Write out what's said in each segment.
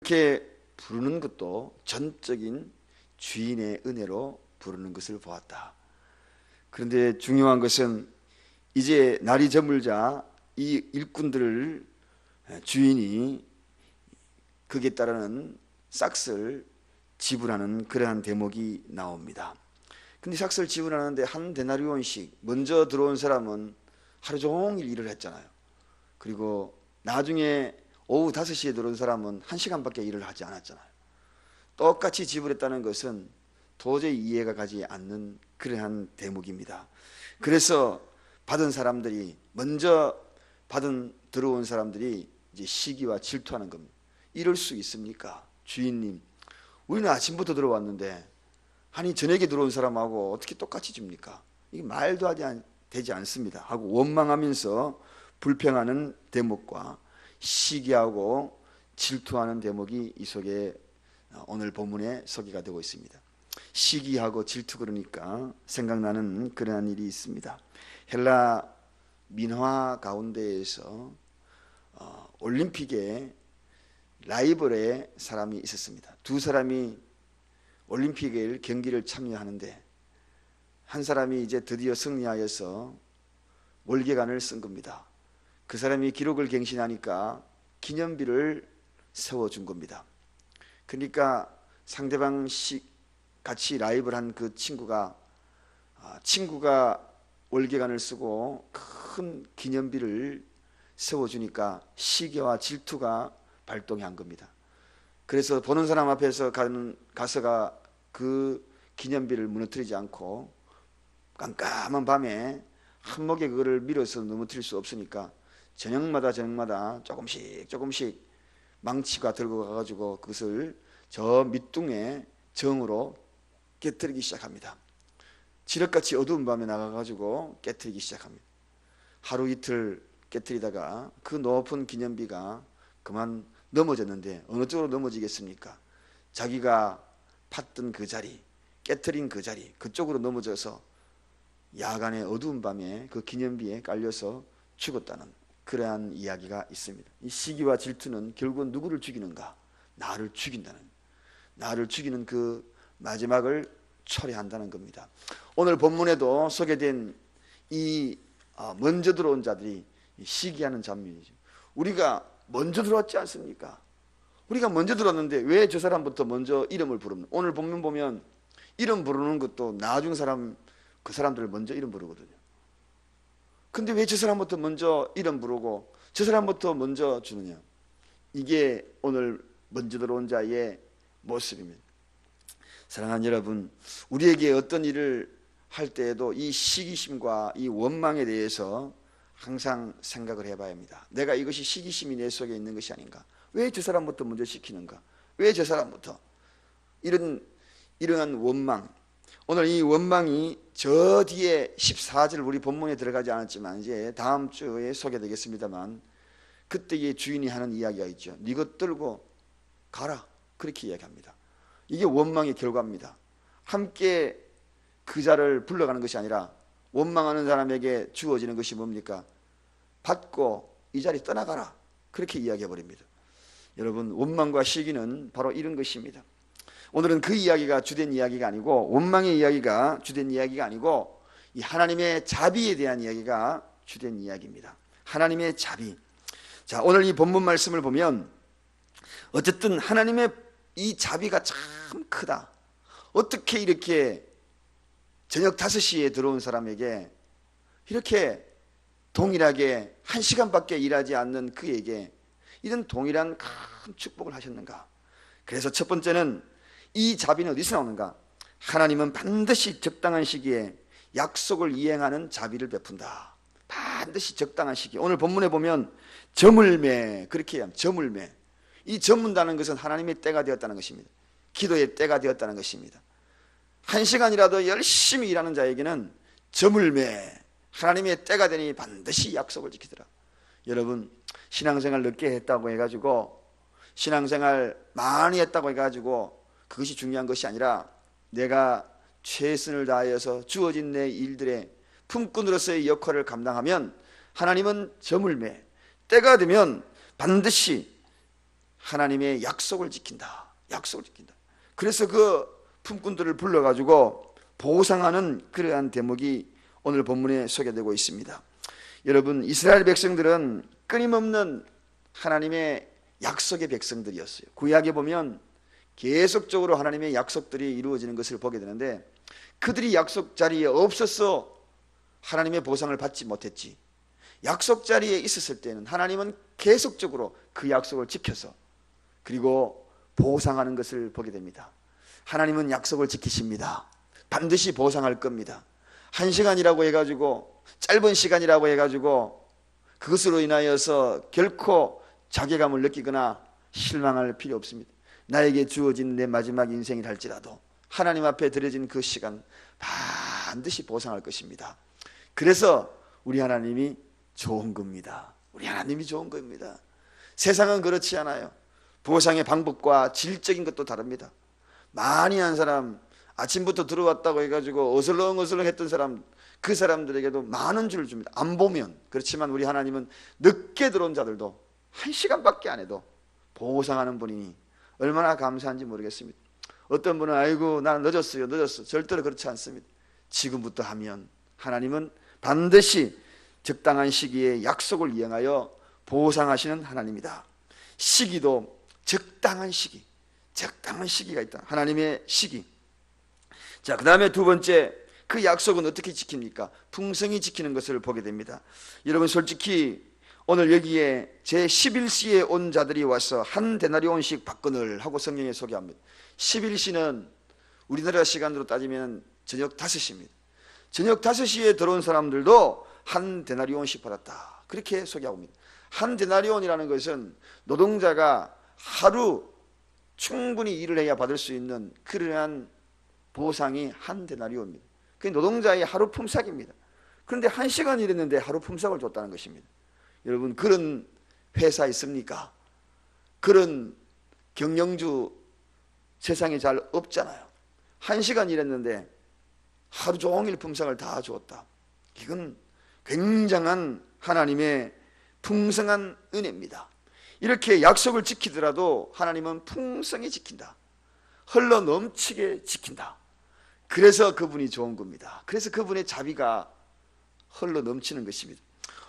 그렇게 부르는 것도 전적인 주인의 은혜로 부르는 것을 보았다. 그런데 중요한 것은 이제 날이 저물자 이 일꾼들을 주인이 거기에 따르는 싹스를 지불하는 그러한 대목이 나옵니다. 근데 싹스를 지불하는데 한 데나리온씩, 먼저 들어온 사람은 하루 종일 일을 했잖아요. 그리고 나중에 오후 5시에 들어온 사람은 1시간밖에 일을 하지 않았잖아요. 똑같이 지불했다는 것은 도저히 이해가 가지 않는 그러한 대목입니다. 그래서 받은 사람들이, 먼저 들어온 사람들이 이제 시기와 질투하는 겁니다. 이럴 수 있습니까? 주인님, 우리는 아침부터 들어왔는데 아니 저녁에 들어온 사람하고 어떻게 똑같이 줍니까? 이게 말도 되지 않습니다 하고 원망하면서 불평하는 대목과 시기하고 질투하는 대목이 이 속에 오늘 본문의 소개가 되고 있습니다. 시기하고 질투, 그러니까 생각나는 그러한 일이 있습니다. 헬라 민화 가운데에서 올림픽에 라이벌의 사람이 있었습니다. 두 사람이 올림픽 경기를 참여하는데 한 사람이 이제 드디어 승리하여서 월계관을 쓴 겁니다. 그 사람이 기록을 갱신하니까 기념비를 세워준 겁니다. 그러니까 상대방 같이 라이벌한 그 친구가 월계관을 쓰고 큰 기념비를 세워주니까 시기와 질투가 발동한 겁니다. 그래서 보는 사람 앞에서 가서가 그 기념비를 무너뜨리지 않고 깜깜한 밤에 한목에 그거를 밀어서 넘어뜨릴 수 없으니까 저녁마다 조금씩 망치가 들고 가가지고 그것을 저 밑둥에 정으로 깨뜨리기 시작합니다. 지륵같이 어두운 밤에 나가가지고 깨뜨리기 시작합니다. 하루 이틀 깨뜨리다가 그 높은 기념비가 그만 넘어졌는데 어느 쪽으로 넘어지겠습니까? 자기가 팠던 그 자리, 깨뜨린 그 자리, 그쪽으로 넘어져서 야간의 어두운 밤에 그 기념비에 깔려서 죽었다는 그러한 이야기가 있습니다. 이 시기와 질투는 결국은 누구를 죽이는가? 나를 죽이는 그 마지막을 초래한다는 겁니다. 오늘 본문에도 소개된 이 먼저 들어온 자들이 시기하는 장면이죠. 우리가 먼저 들어왔지 않습니까? 우리가 먼저 들어왔는데 왜 저 사람부터 먼저 이름을 부르는? 오늘 본문 보면 이름 부르는 것도 나중 사람, 그 사람들을 먼저 이름 부르거든요. 근데 왜 저 사람부터 먼저 이름 부르고 저 사람부터 먼저 주느냐? 이게 오늘 먼저 들어온 자의 모습입니다. 사랑하는 여러분, 우리에게 어떤 일을 할 때에도 이 시기심과 이 원망에 대해서 항상 생각을 해봐야 합니다. 내가 이것이 시기심이 내 속에 있는 것이 아닌가? 왜 저 사람부터 먼저 시키는가? 왜 저 사람부터? 이러한 원망. 오늘 이 원망이 저 뒤에 14절 우리 본문에 들어가지 않았지만 이제 다음 주에 소개되겠습니다만 그때의 주인이 하는 이야기가 있죠. 네 것 들고 가라, 그렇게 이야기합니다. 이게 원망의 결과입니다. 함께 그 자를 불러가는 것이 아니라 원망하는 사람에게 주어지는 것이 뭡니까? 받고 이 자리 떠나가라, 그렇게 이야기해버립니다. 여러분, 원망과 시기는 바로 이런 것입니다. 오늘은 그 이야기가 주된 이야기가 아니고, 원망의 이야기가 주된 이야기가 아니고 이 하나님의 자비에 대한 이야기가 주된 이야기입니다. 하나님의 자비. 자, 오늘 이 본문 말씀을 보면 어쨌든 하나님의 이 자비가 참 크다. 어떻게 이렇게 저녁 5시에 들어온 사람에게 이렇게 동일하게 1시간밖에 일하지 않는 그에게 이런 동일한 큰 축복을 하셨는가? 그래서 첫 번째는 이 자비는 어디서 나오는가? 하나님은 반드시 적당한 시기에 약속을 이행하는 자비를 베푼다. 반드시 적당한 시기. 오늘 본문에 보면 저물매, 그렇게 해야 합니다. 저물매. 이 저문다는 것은 하나님의 때가 되었다는 것입니다. 기도의 때가 되었다는 것입니다. 1시간이라도 열심히 일하는 자에게는 저물매, 하나님의 때가 되니 반드시 약속을 지키더라. 여러분, 신앙생활 늦게 했다고 해가지고, 신앙생활 많이 했다고 해가지고 그것이 중요한 것이 아니라 내가 최선을 다하여서 주어진 내 일들의 품꾼으로서의 역할을 감당하면 하나님은 저물매, 때가 되면 반드시 하나님의 약속을 지킨다. 약속을 지킨다. 그래서 그 품꾼들을 불러가지고 보상하는 그러한 대목이 오늘 본문에 소개되고 있습니다. 여러분, 이스라엘 백성들은 끊임없는 하나님의 약속의 백성들이었어요. 구약에 보면 계속적으로 하나님의 약속들이 이루어지는 것을 보게 되는데, 그들이 약속 자리에 없어서 하나님의 보상을 받지 못했지, 약속 자리에 있었을 때는 하나님은 계속적으로 그 약속을 지켜서 그리고 보상하는 것을 보게 됩니다. 하나님은 약속을 지키십니다. 반드시 보상할 겁니다. 1시간이라고 해가지고, 짧은 시간이라고 해가지고 그것으로 인하여서 결코 자괴감을 느끼거나 실망할 필요 없습니다. 나에게 주어진 내 마지막 인생이 할지라도 하나님 앞에 드려진 그 시간 반드시 보상할 것입니다. 그래서 우리 하나님이 좋은 겁니다. 우리 하나님이 좋은 겁니다. 세상은 그렇지 않아요. 보상의 방법과 질적인 것도 다릅니다. 많이 한 사람, 아침부터 들어왔다고 해가지고 어슬렁어슬렁 했던 사람, 그 사람들에게도 많은 줄 줍니다. 안 보면. 그렇지만 우리 하나님은 늦게 들어온 자들도 1시간밖에 안 해도 보상하는 분이니 얼마나 감사한지 모르겠습니다. 어떤 분은 아이고 나는 늦었어요. 절대로 그렇지 않습니다. 지금부터 하면 하나님은 반드시 적당한 시기에 약속을 이행하여 보상하시는 하나님이다. 시기도 적당한 시기가 있다. 하나님의 시기. 자, 그 다음에 두 번째, 그 약속은 어떻게 지킵니까? 풍성히 지키는 것을 보게 됩니다. 여러분, 솔직히 오늘 여기에 제11시에 온 자들이 와서 한 데나리온씩 받거늘 하고 성경에 소개합니다. 11시는 우리나라 시간으로 따지면 저녁 5시입니다. 저녁 5시에 들어온 사람들도 한 데나리온씩 받았다. 그렇게 소개하고 있습니다. 한 데나리온이라는 것은 노동자가 하루 충분히 일을 해야 받을 수 있는 그러한 보상이 한 데나리온입니다. 그게 노동자의 하루 품삯입니다. 그런데 1시간 일했는데 하루 품삯을 줬다는 것입니다. 여러분, 그런 회사 있습니까? 그런 경영주 세상에 잘 없잖아요. 1시간 일했는데 하루 종일 품삯을 다 주었다. 이건 굉장한 하나님의 풍성한 은혜입니다. 이렇게 약속을 지키더라도 하나님은 풍성히 지킨다. 흘러 넘치게 지킨다. 그래서 그분이 좋은 겁니다. 그래서 그분의 자비가 흘러 넘치는 것입니다.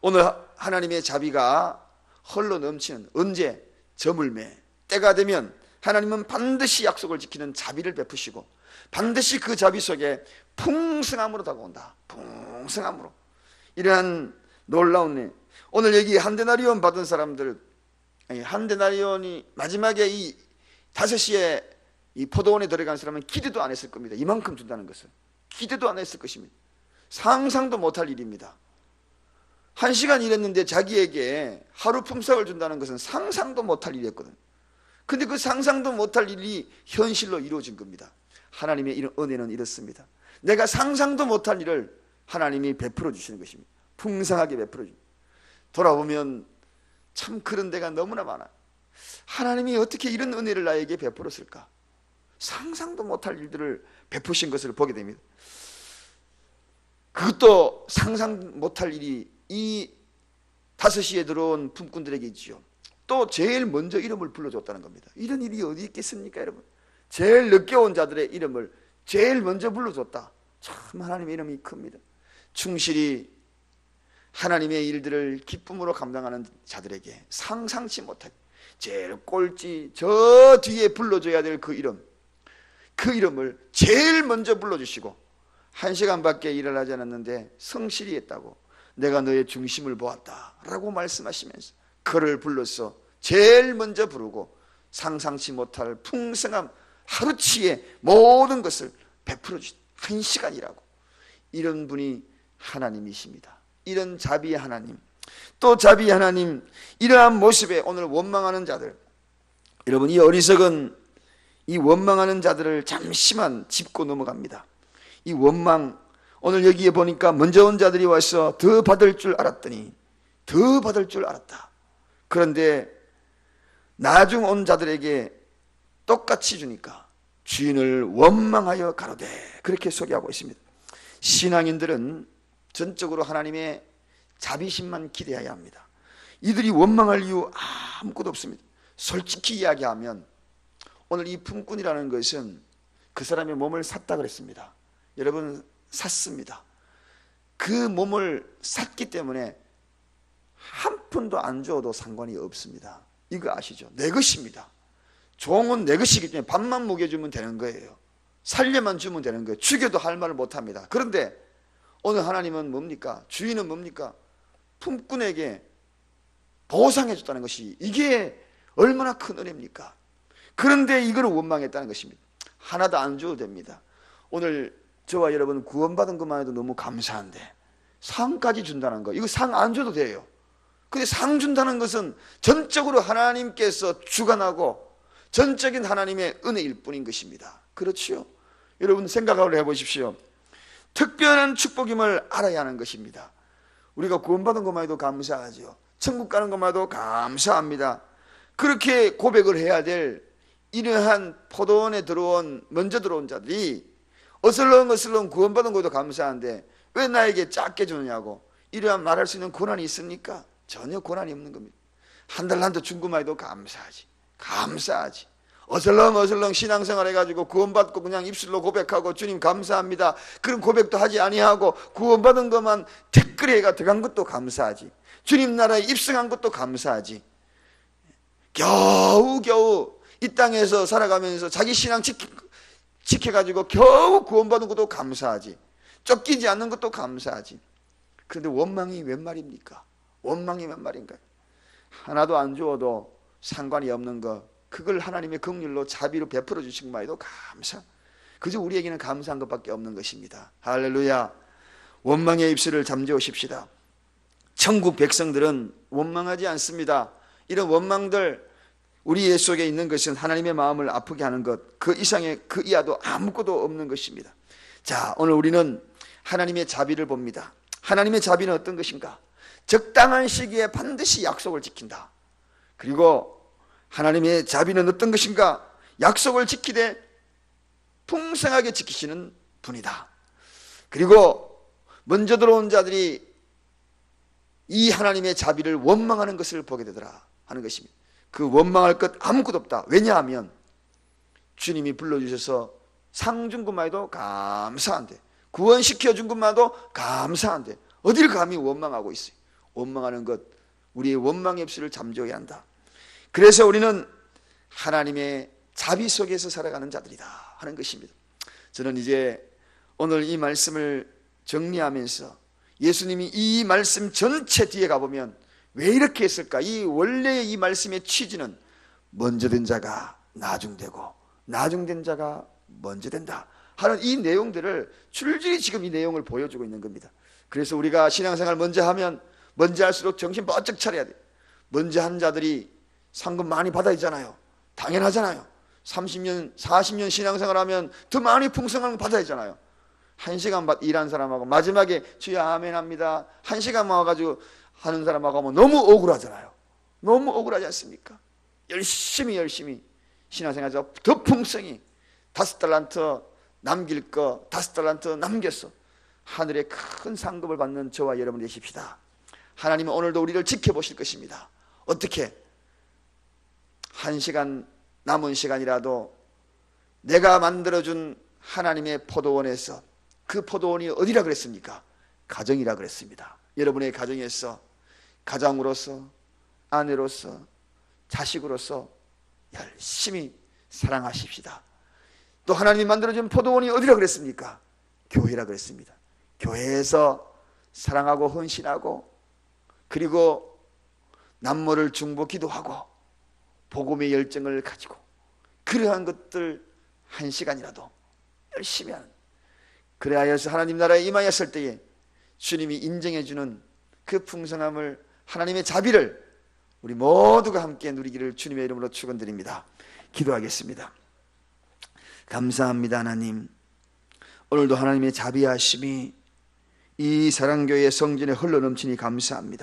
오늘 하나님의 자비가 흘러 넘치는, 언제? 저물매 때가 되면 하나님은 반드시 약속을 지키는 자비를 베푸시고 반드시 그 자비 속에 풍성함으로 다가온다. 풍성함으로. 이러한 놀라운 일. 오늘 여기 한 데나리온 받은 사람들, 한 데나리온이 마지막에 이 5시에 이 포도원에 들어간 사람은 기대도 안 했을 겁니다. 이만큼 준다는 것은 기대도 안 했을 것입니다. 상상도 못할 일입니다. 1시간 일했는데 자기에게 하루 품삯을 준다는 것은 상상도 못할 일이었거든요. 근데 그 상상도 못할 일이 현실로 이루어진 겁니다. 하나님의 이런 은혜는 이렇습니다. 내가 상상도 못할 일을 하나님이 베풀어 주시는 것입니다. 풍성하게 베풀어 주십니다. 돌아보면 참 그런 데가 너무나 많아요. 하나님이 어떻게 이런 은혜를 나에게 베풀었을까? 상상도 못할 일들을 베푸신 것을 보게 됩니다. 그것도 상상 못할 일이 이 5시에 들어온 품꾼들에게 있지요. 또 제일 먼저 이름을 불러줬다는 겁니다. 이런 일이 어디 있겠습니까, 여러분? 제일 늦게 온 자들의 이름을 제일 먼저 불러줬다. 참 하나님의 이름이 큽니다. 충실히 하나님의 일들을 기쁨으로 감당하는 자들에게 상상치 못할 제일 꼴찌 저 뒤에 불러줘야 될 그 이름을 제일 먼저 불러주시고 1시간밖에 일을 하지 않았는데 성실히 했다고 내가 너의 중심을 보았다 라고 말씀하시면서 그를 불러서 제일 먼저 부르고 상상치 못할 풍성함 하루치에 모든 것을 베풀어 주신 1시간이라고. 이런 분이 하나님이십니다. 이런 자비의 하나님, 또 자비의 하나님, 이러한 모습에 오늘 원망하는 자들, 여러분 이 어리석은 이 원망하는 자들을 잠시만 짚고 넘어갑니다. 이 원망, 오늘 여기에 보니까 먼저 온 자들이 와서 더 받을 줄 알았더니 더 받을 줄 알았다. 그런데 나중 온 자들에게 똑같이 주니까 주인을 원망하여 가로되, 그렇게 소개하고 있습니다. 신앙인들은 전적으로 하나님의 자비심만 기대해야 합니다. 이들이 원망할 이유 아무것도 없습니다. 솔직히 이야기하면 오늘 이 품꾼이라는 것은 그 사람의 몸을 샀다 그랬습니다. 여러분, 샀습니다. 그 몸을 샀기 때문에 한 푼도 안 줘도 상관이 없습니다. 이거 아시죠? 내 것입니다. 종은 내 것이기 때문에 밥만 먹여주면 되는 거예요. 살려만 주면 되는 거예요. 죽여도 할 말을 못합니다. 그런데 오늘 하나님은 뭡니까? 주인은 뭡니까? 품꾼에게 보상해 줬다는 것이, 이게 얼마나 큰 은혜입니까? 그런데 이걸 원망했다는 것입니다. 하나도 안 줘도 됩니다. 오늘 저와 여러분 구원받은 것만 해도 너무 감사한데 상까지 준다는 거, 이거 상 안 줘도 돼요. 근데 상 준다는 것은 전적으로 하나님께서 주관하고 전적인 하나님의 은혜일 뿐인 것입니다. 그렇지요? 여러분 생각을 해보십시오. 특별한 축복임을 알아야 하는 것입니다. 우리가 구원받은 것만 해도 감사하죠. 천국 가는 것만 해도 감사합니다. 그렇게 고백을 해야 될 이러한 포도원에 먼저 들어온 자들이 어슬렁어슬렁 구원받은 것도 감사한데 왜 나에게 작게 주느냐고 이러한 말할 수 있는 권한이 있습니까? 전혀 권한이 없는 겁니다. 한 달 준 것만 해도 감사하지. 어슬렁어슬렁 신앙생활 해가지고 구원받고 그냥 입술로 고백하고 주님 감사합니다, 그런 고백도 하지 아니하고 구원받은 것만 댓글에가 들어간 것도 감사하지, 주님 나라에 입성한 것도 감사하지, 겨우 이 땅에서 살아가면서 자기 신앙 지켜가지고 겨우 구원받은 것도 감사하지, 쫓기지 않는 것도 감사하지. 그런데 원망이 웬 말입니까? 원망이 웬 말인가요? 하나도 안 주어도 상관이 없는 것, 그걸 하나님의 긍휼로 자비로 베풀어 주신 것만 해도 그저 우리에게는 감사한 것밖에 없는 것입니다. 할렐루야. 원망의 입술을 잠재우십시다. 천국 백성들은 원망하지 않습니다. 이런 원망들 우리 속에 있는 것은 하나님의 마음을 아프게 하는 것, 그 이상의 그 이하도 아무것도 없는 것입니다. 자, 오늘 우리는 하나님의 자비를 봅니다. 하나님의 자비는 어떤 것인가? 적당한 시기에 반드시 약속을 지킨다. 그리고 하나님의 자비는 어떤 것인가? 약속을 지키되 풍성하게 지키시는 분이다. 그리고 먼저 들어온 자들이 이 하나님의 자비를 원망하는 것을 보게 되더라 하는 것입니다. 그 원망할 것 아무것도 없다. 왜냐하면 주님이 불러주셔서 상 준 것만 해도 감사한데, 구원시켜 준 것만 해도 감사한데 어딜 감히 원망하고 있어요. 원망하는 것, 우리의 원망의 입술을 잠재워야 한다. 그래서 우리는 하나님의 자비 속에서 살아가는 자들이다 하는 것입니다. 저는 이제 오늘 이 말씀을 정리하면서 예수님이 이 말씀 전체 뒤에 가보면 왜 이렇게 했을까? 이 원래의 이 말씀의 취지는 먼저 된 자가 나중되고 나중된 자가 먼저 된다 하는 이 내용들을 줄줄이 지금 이 내용을 보여주고 있는 겁니다. 그래서 우리가 신앙생활 먼저 하면 먼저 할수록 정신 번쩍 차려야 돼요. 먼저 한 자들이 상금 많이 받아야 되잖아요. 당연하잖아요. 30년, 40년 신앙생활 하면 더 많이 풍성한 거 받아야 되잖아요. 1시간 일한 사람하고 마지막에 주여 아멘 합니다 1시간만 와가지고 하는 사람하고 하면 너무 억울하잖아요. 너무 억울하지 않습니까? 열심히 신앙생활에서 더 풍성히 5달란트 남길 거 5달란트 남겼어. 하늘의 큰 상급을 받는 저와 여러분 되십시다. 하나님은 오늘도 우리를 지켜보실 것입니다. 어떻게? 1시간 남은 시간이라도 내가 만들어준 하나님의 포도원에서, 그 포도원이 어디라 그랬습니까? 가정이라 그랬습니다. 여러분의 가정에서 가장으로서, 아내로서, 자식으로서 열심히 사랑하십시다. 또 하나님이 만들어준 포도원이 어디라 그랬습니까? 교회라 그랬습니다. 교회에서 사랑하고 헌신하고, 그리고 남모를 중보 기도하고 복음의 열정을 가지고 그러한 것들 1시간이라도 열심히 하는, 그래야여서 하나님 나라에 임하였을 때에 주님이 인정해 주는 그 풍성함을, 하나님의 자비를 우리 모두가 함께 누리기를 주님의 이름으로 축원드립니다. 기도하겠습니다. 감사합니다. 하나님, 오늘도 하나님의 자비하심이 이 사랑교회 성전에 흘러넘치니 감사합니다.